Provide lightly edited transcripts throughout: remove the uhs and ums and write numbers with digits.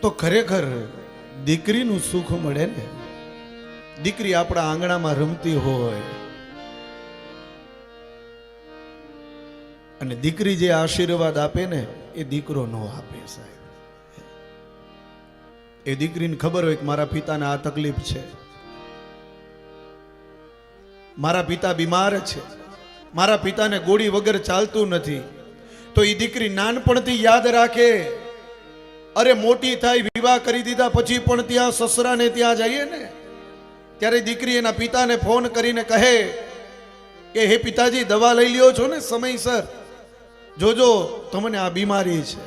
તો ખરેખર દીકરીનું સુખ મળે ને. દીકરી આપણા આંગણામાં રમતી હોય અને દીકરી જે આશીર્વાદ આપે ને એ દીકરો ન આપે સાહેબ. એ દીકરીને ખબર હોય કે મારા પિતાને આ તકલીફ છે, મારા પિતા બીમાર છે, મારા પિતાને ગોળી વગર ચાલતું નથી, તો એ દીકરી નાનપણથી યાદ રાખે. અરે મોટી થાય, વિવાહ કરી દીધા પછી પણ ત્યાં સસરાને ત્યાં જઈએ ને ત્યારે દીકરી એના પિતાને ફોન કરીને કહે કે હે પિતાજી, દવા લઈ લ્યો છો ને સમયસર, જોજો તમને આ બીમારી છે.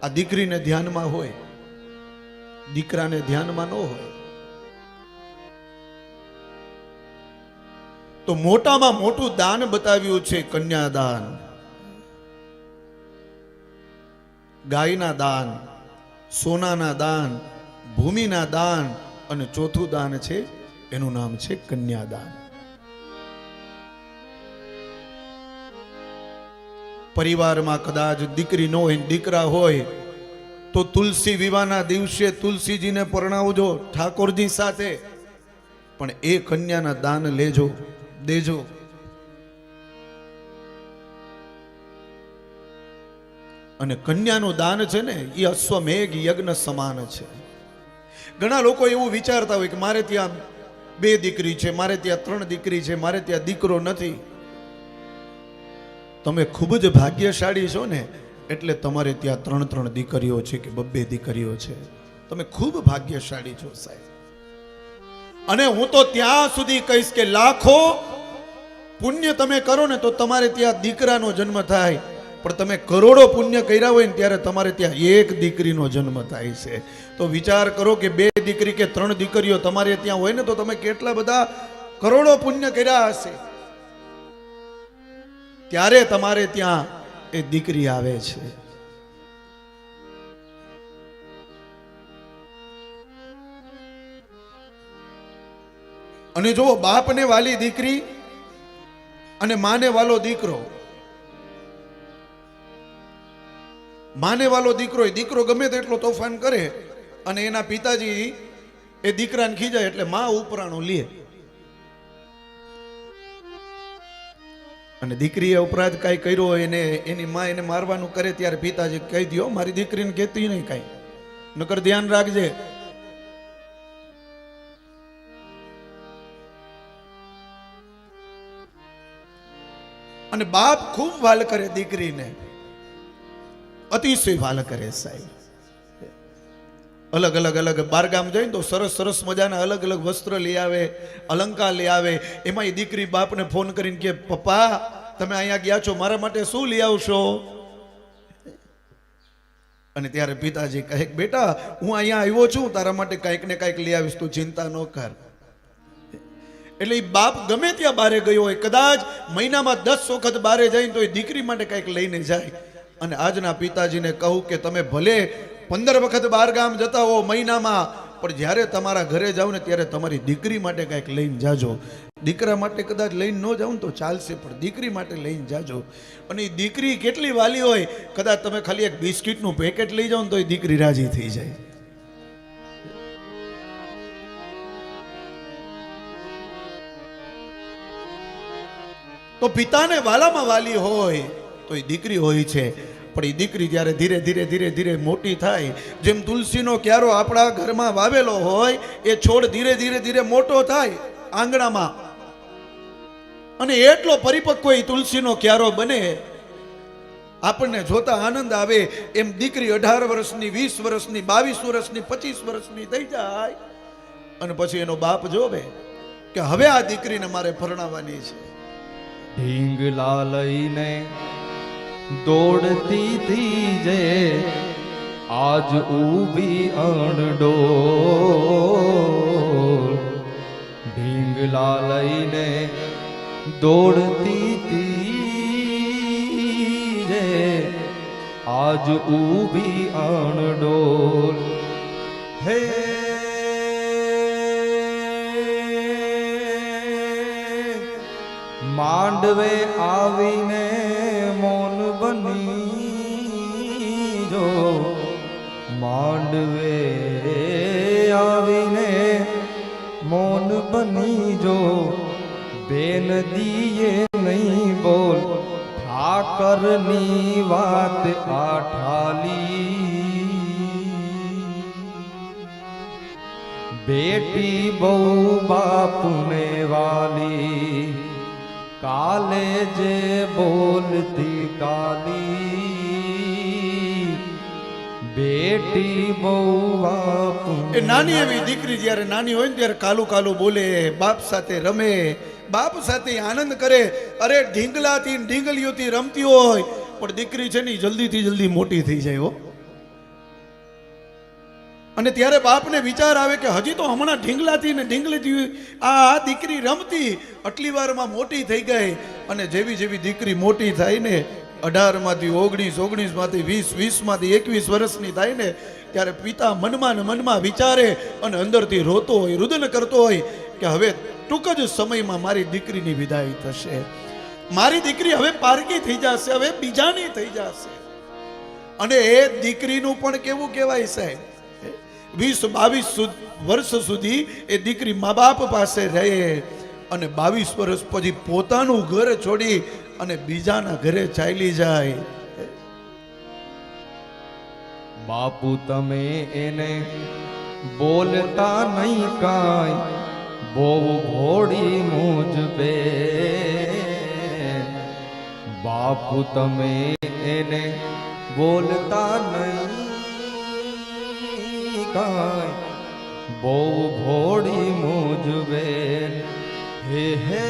આ દીકરીને ધ્યાનમાં હોય, દીકરાને ધ્યાનમાં ન હોય. તો મોટામાં મોટું દાન બતાવ્યું છે કન્યાદાન, ગાયના દાન, સોનાના દાન, ભૂમિના દાન, અને ચોથું દાન છે એનું નામ છે કન્યાદાન. પરિવારમાં કદાચ દીકરી ન હોય, દીકરા હોય તો તુલસી વિવાહના દિવસે તુલસીજીને પરણાવજો ઠાકોરજી સાથે, પણ એ કન્યાના દાન લેજો, દેજો. અને કન્યાનું દાન છે ને એ અશ્વમેઘ યજ્ઞ સમાન છે. ઘણા લોકો એવું વિચારતા હોય કે મારે ત્યાં 2 દીકરી છે, મારે ત્યાં 3 દીકરી છે, મારે ત્યાં દીકરો નથી. તમે ખૂબ જ ભાગ્યશાળી છો ને એટલે તમારે ત્યાં 3 દીકરીઓ છે કે 2 દીકરીઓ છે. તમે ખૂબ ભાગ્યશાળી છો સાહેબ. અને હું તો ત્યાં સુધી કહીશ કે લાખો પુણ્ય તમે કરો ને તો તમારે ત્યાં દીકરાનો જન્મ થાય, પણ તમે કરોડો પુણ્ય કર્યા હોય ને ત્યારે તમારે ત્યાં 1 દીકરીનો જન્મ થાય છે. તો વિચાર કરો કે 2 દીકરી કે 3 દીકરીઓ તમારે ત્યાં હોય ને તો તમે કેટલા બધા કરોડો પુણ્ય કર્યા હશે. ત્યારે તમારે ત્યાં એ દીકરી આવે છે. અને જો બાપને વાલી દીકરી અને માને વાલો દીકરો, માને વાલો દીકરો, એ દીકરો ગમે તેટલો તોફાન કરે અને એના પિતાજી એ દીકરાને ખીજાય એટલે માં ઉપરાણું લે. અને દીકરીએ ઉપરાંત કાંઈ કર્યો હોય એને એની માં એને મારવાનું કરે ત્યારે પિતાજી કહી દો મારી દીકરીને કહેતી નહીં કાંઈ, નકર ધ્યાન રાખજે. અને બાપ ખૂબ વાલ કરે દીકરીને, અતિશય વાલ કરે સાહેબ. અલગ અલગ બારગામ જઈને તો સરસ સરસ મજાના અલગ અલગ વસ્ત્ર લઈ આવે, અલંકાર લઈ આવે. એમાં એ દીકરી બાપને ફોન કરીને કે પપ્પા તમે અહીંયા ગયા છો, મારા માટે શું લઈ આવશો? અને ત્યારે પિતાજી કહે બેટા હું અહીંયા આવ્યો છું, તારા માટે કાંઈક ને કાંઈક લઈ આવીશ, તું ચિંતા ન કર. એટલે એ બાપ ગમે ત્યાં બારે ગયો હોય, કદાચ મહિનામાં 10 વખત બારે જાય તો એ દીકરી માટે કંઈક લઈને જાય. અને આજના પિતાજીને કહું કે તમે ભલે 15 વખત બહાર ગામ જતા હો મહિનામાં, પણ જ્યારે તમારા ઘરે જાઓ ને ત્યારે તમારી દીકરી માટે કંઈક લઈને જાજો. દીકરા માટે કદાચ લઈને ન જાઓ ને તો ચાલશે, પણ દીકરી માટે લઈને જાજો. અને એ દીકરી કેટલી વાલી હોય, કદાચ તમે ખાલી એક બિસ્કિટનું પેકેટ લઈ જાઓ ને તો એ દીકરી રાજી થઈ જાય. તો પિતાને વાલામાં વાલી હોય તો એ દીકરી હોય છે. પણ એ દીકરી જ્યારે ધીરે ધીરે ધીરે ધીરે મોટી થાય, જેમ તુલસીનો ક્યારો આપણા ઘરમાં વાવેલો હોય એ છોડ ધીરે ધીરે ધીરે મોટો થાય આંગણામાં, અને એટલો પરિપક્વ એ તુલસીનો ક્યારો બને, આપણને જોતા આનંદ આવે. એમ દીકરી 18 વર્ષની, 20 વર્ષની, 22 વર્ષની, 25 વર્ષની થઈ જાય અને પછી એનો બાપ જોવે કે હવે આ દીકરીને મારે પરણાવવાની છે. ઢીંગલા લઈને દોડતી થી જે આજ ઊભી અણડોળ. ઢીંગલા લઈને દોડતી થી જે આજ ઊભી અણડોળ. હે માંડવે આવીને મૌન બની જો માંડવે આવીને મૌન બની જો બેન દીએ નહીં બોલ ઠાકરની વાત આઠાલી બેટી બહુ બાપને વાલી કાલે જે બોલતી કાલી બેટી બહુ બાપુ એ નાની એવી દીકરી જ્યારે નાની હોય ને ત્યારે કાલું કાલું બોલે, બાપ સાથે રમે, બાપ સાથે આનંદ કરે. અરે ઢીંગલાથી ઢીંગલીઓથી રમતી હોય પણ દીકરી છે ને જલ્દીથી જલ્દી મોટી થઈ જાય હો. અને ત્યારે બાપને વિચાર આવે કે હજી તો હમણાં ઢીંગલાથી ને ઢીંગલીથી આ દીકરી રમતી આટલી વારમાં મોટી થઈ ગઈ. અને જેવી જેવી દીકરી મોટી થાય ને 18 માંથી 19, 19 માંથી 20, 20 માંથી 21 વર્ષની થાય ને ત્યારે પિતા મનમાં ને મનમાં વિચારે અને અંદરથી રોતો હોય, રુદન કરતો હોય કે હવે ટૂંક જ સમયમાં મારી દીકરીની વિદાય થશે, મારી દીકરી હવે પારકી થઈ જશે, હવે બીજાની થઈ જશે. અને એ દીકરીનું પણ કેવું કહેવાય સાહેબ, 20-22 વર્ષ સુધી એ દીકરી મા બાપ પાસે રહે અને 22 વર્ષ પછી પોતાનું ઘર છોડી અને બીજાના ઘરે ચાલી જાય. બાપુ તમે એને બોલતા નહીં કાંઈ બહુ ભોળી મુજ બે. બાપુ તમે એને બોલતા નહીં કાંઈ બહુ ભોળી મુજ બે. હે હે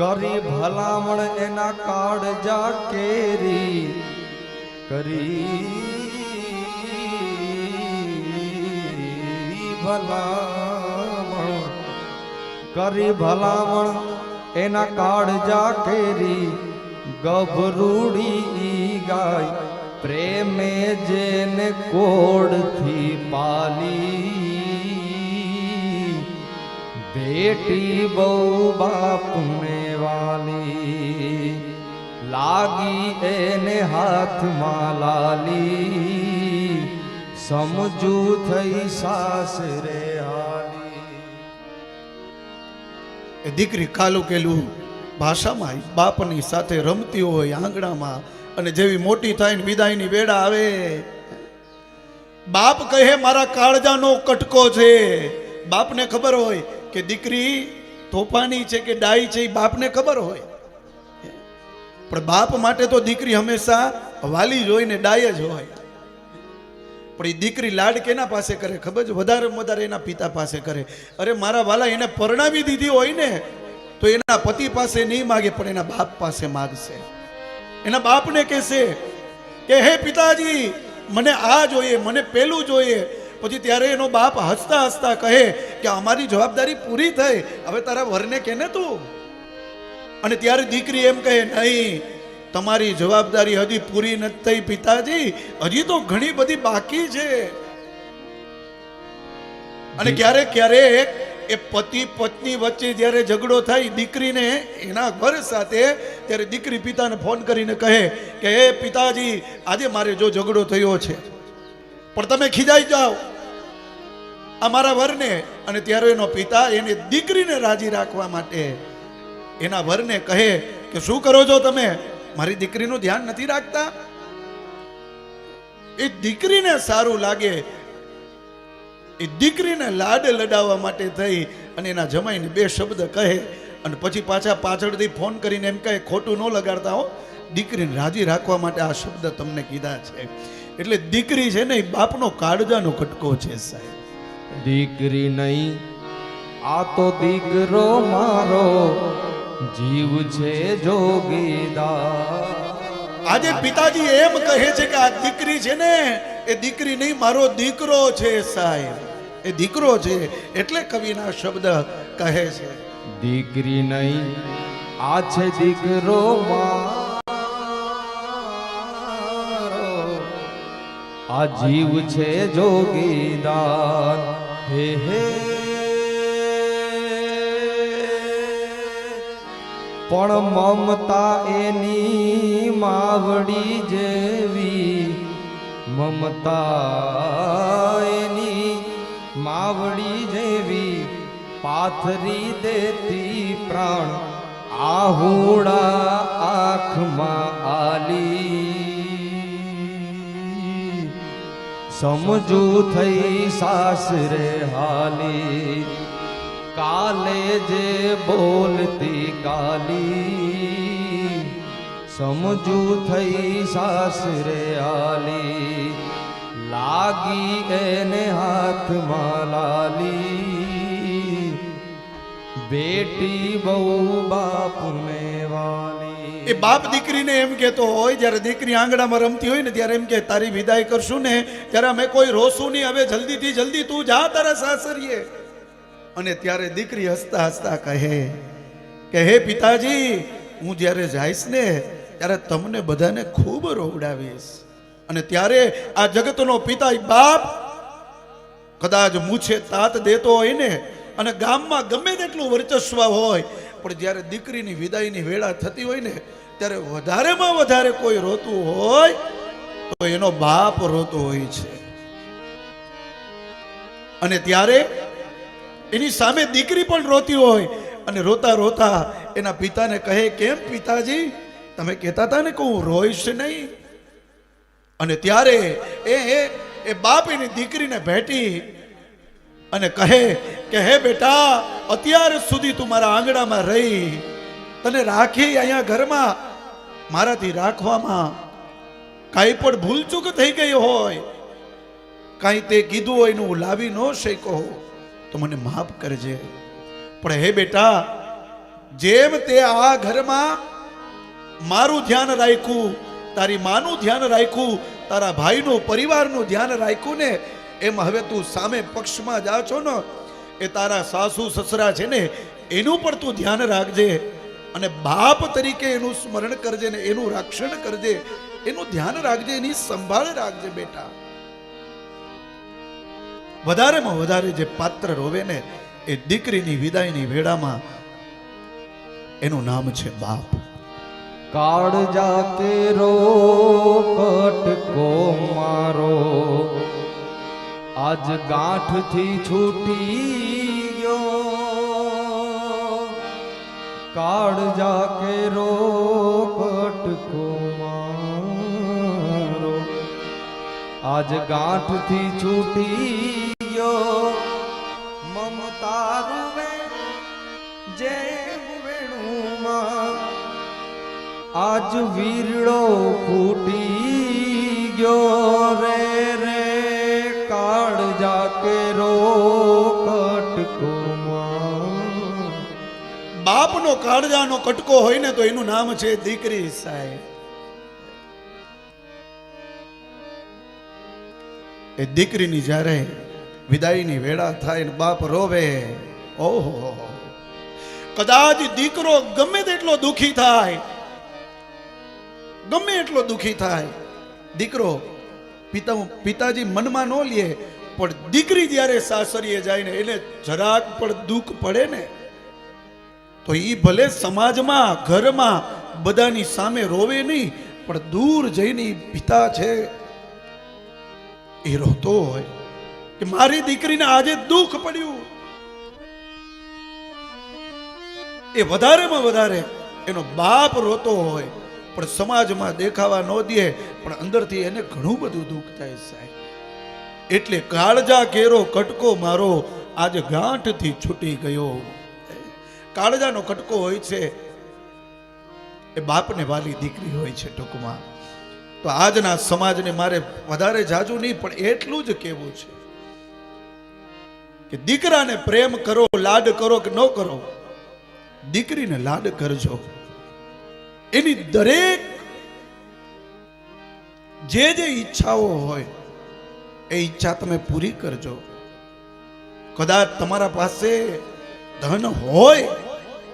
કરી ભલામણ એના કાળજા કેરી કરી ભલામણ કરી ભલામણ એના કાળજા કેરી ગભરૂડી ગાય પ્રેમે જેને કોડથી પાલી બેટી બહુ બાપને વાલી લાગી એને હાથમાં લાલી સમજુ થઈ સાસરે હાલી. એ દીકરી કાલું કેલું ભાષામાં બાપની સાથે રમતી હોય આંગણામાં અને જેવી મોટી થાય ને વિદાયની વેળા આવે બાપ કહે મારા કાળજાનો કટકો છે. બાપને ખબર હોય કે દીકરી તોફાની છે કે ડાઈ છે, એ બાપને ખબર હોય. પણ બાપ માટે તો દીકરી હંમેશા વાલી જ હોય ને ડાય જ હોય. પણ એ દીકરી લાડ કેના પાસે કરે ખબર છે? વધારે એના પિતા પાસે કરે. અરે મારા વાલા એને પરણાવી દીધી હોય ને તો એના પતિ પાસે નહીં માગે પણ એના બાપ પાસે માગશે. એના બાપને કહેશે કે હે પિતાજી મને આ જોઈએ, મને પેલું જોઈએ. પછી ત્યારે એનો બાપ હસતા હસતા કહે કે અમારી જવાબદારી પૂરી થઈ, હવે તારા વરને કેને તું. અને ત્યારે દીકરી એમ કહે નહીં, તમારી જવાબદારી હજી પૂરી નથી થઈ પિતાજી, હજી તો ઘણી બધી બાકી છે. અને ક્યારેક ક્યારેક એ પતિ પત્ની વચ્ચે જ્યારે ઝઘડો થાય દીકરીને એના ઘર સાથે, ત્યારે દીકરી પિતાને ફોન કરીને કહે કે હે પિતાજી આજે મારે જો ઝઘડો થયો છે પણ તમે ખીજાઈ જાઓ આ મારા વરને. અને ત્યારે એનો પિતા એને દીકરીને રાજી રાખવા માટે એના વરને કહે કે શું કરો છો તમે, મારી દીકરીનું ધ્યાન નથી રાખતા. એ દીકરીને સારું લાગે, એ દીકરીને લાડ લડાવવા માટે થઈ અને એના જમાઈને 2 શબ્દ કહે અને પછી પાછા પાછળથી ફોન કરીને એમ કહે ખોટું ન લગાડતા હો, દીકરીને રાજી રાખવા માટે આ શબ્દ તમને કીધા છે. એટલે દીકરી છે ને એ બાપનો કાળજાનો કટકો છે સાહેબ. દીકરી નહીં આ તો દીકરો મારો જીવ છે જોગીદાર. આજે પિતાજી એમ કહે છે કે આ દીકરી છે ને એ દીકરી નહીં મારો દીકરો છે સાહેબ, એ દીકરો છે. એટલે કવિના શબ્દ કહે છે દીકરી નહીં આ છે દીકરો મારો આ જીવ છે જોગીદાર. હે હે પણ મમતા એની માવડી જેવી, મમતા એની માવડી જેવી, પાથરી દેતી પ્રાણ આહુડા આંખમાં આલી, સમજુ થઈ સાસરે હાલી, કાલે જે બોલતી કાલી, સમજુ થઈ સાસરે આલી, લાગી એને હાથમાં લાલી, બેટી બહુ બાપને વાલી. એ બાપ દીકરીને એમ કહેતો હોય, જ્યારે દીકરી આંગણામાં રમતી હોય ને ત્યારે એમ કે તારી વિદાય કરશું ને ત્યારે અમે કોઈ રોશું નહીં, હવે જલ્દીથી જલ્દી તું જા તારા સાસરીએ. અને ત્યારે દીકરી હસતા હસતા કહે કે હે પિતાજી, હું જ્યારે જઈશ ને ત્યારે તમને બધાને ખૂબ રોવડાવીશ. અને ત્યારે આ જગતનો પિતા બાપ કદાચ મૂછે તાત દેતો હોય ને અને ગામમાં ગમે તેટલું વર્ચસ્વ હોય, પણ જ્યારે દીકરીની વિદાયની વેળા થતી હોય ને ત્યારે વધારેમાં વધારે કોઈ રોતું હોય તો એનો બાપ રોતો હોય છે. અને ત્યારે એની સામે દીકરી પણ રોતી હોય અને રોતા રોતા એના પિતાને કહે, કેમ પિતાજી, તમે કહેતા હતા ને કે હું રોઈશ નહીં. અને ત્યારે એ બાપ એની દીકરીને ભેટી અને કહે કે હે બેટા, અત્યાર સુધી તું મારા આંગણામાં રહી, તને રાખી અહીંયા ઘરમાં, મારાથી રાખવામાં કાંઈ પણ ભૂલચૂક થઈ ગઈ હોય, કાંઈ તે કીધું હોય ને હું લાવી ન શક્યો તો મને માફ કરજે. પણ હે બેટા, જેમ તે આ ઘરમાં મારું ધ્યાન રાખ્યું, તારી માનું ધ્યાન રાખ્યું, તારા ભાઈનું પરિવારનું ધ્યાન રાખ્યું ને, એમ હવે તું સામે પક્ષમાં જા છો ને, એ તારા સાસુ સસરા છે ને એનું પણ તું ધ્યાન રાખજે, અને બાપ તરીકે એનું સ્મરણ કરજે ને એનું રક્ષણ કરજે, એનું ધ્યાન રાખજે, એની સંભાળ રાખજે બેટા. વધારેમાં વધારે જે પાત્ર રોવે ને એ દીકરીની વિદાયની વેળામાં એનું નામ છે બાપ. કાળજા કેરો કટકો મારો, આજ ગાંઠથી છૂટી ગયો, કાળજા કેરો કટકો મારો, આજ ગાંઠથી છૂટી ગયો, મમતા રૂવે જેમ વેણુમાં, આજ વીરડો ફૂટી ગયો રે રે, કાળજા કેરો કટકોમાં. બાપનો કાળજાનો કટકો હોય ને તો એનું નામ છે દીકરી સાહેબ. એ દીકરીની જ્યારે વિદાયની વેળા થાય ને બાપ રોવે, ઓહો, કદાચ દીકરો ગમે તેટલો દુખી થાય, ગમે એટલો દુખી થાય, દીકરો પિતાજી મનમાં ન લે, પણ દીકરી જ્યારે સાસરીએ જાય ને એને જરાક પણ દુઃખ પડે ને તો એ ભલે સમાજમાં ઘરમાં બધાની સામે રોવે નહીં, પણ દૂર જઈને પિતા છે એ રોતો હોય કે મારી દીકરીને આજે દુઃખ પડ્યું. એ વધારેમાં વધારે એનો બાપ રોતો હોય, પણ સમાજમાં દેખાવા ન દે, પણ અંદરથી એને ઘણું બધું દુઃખ થાય સાહેબ. એટલે કાળજા કેરો કટકો મારો, આજ ગાંઠથી છૂટી ગયો. કાળજાનો કટકો હોય છે એ બાપને વાલી દીકરી હોય છે ટૂંકમાં. તો આજના સમાજને મારે વધારે જાજુ નહીં પણ એટલું જ કહેવું છે કે દીકરાને પ્રેમ કરો, લાડ કરો કે ન કરો, દીકરીને લાડ કરજો. એની દરેક જે ઈચ્છાઓ હોય એ ઈચ્છા તમે પૂરી કરજો. કદાચ તમારા પાસે ધન હોય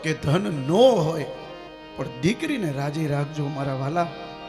કે ધન ન હોય, પણ દીકરીને રાજી રાખજો મારા વાલા.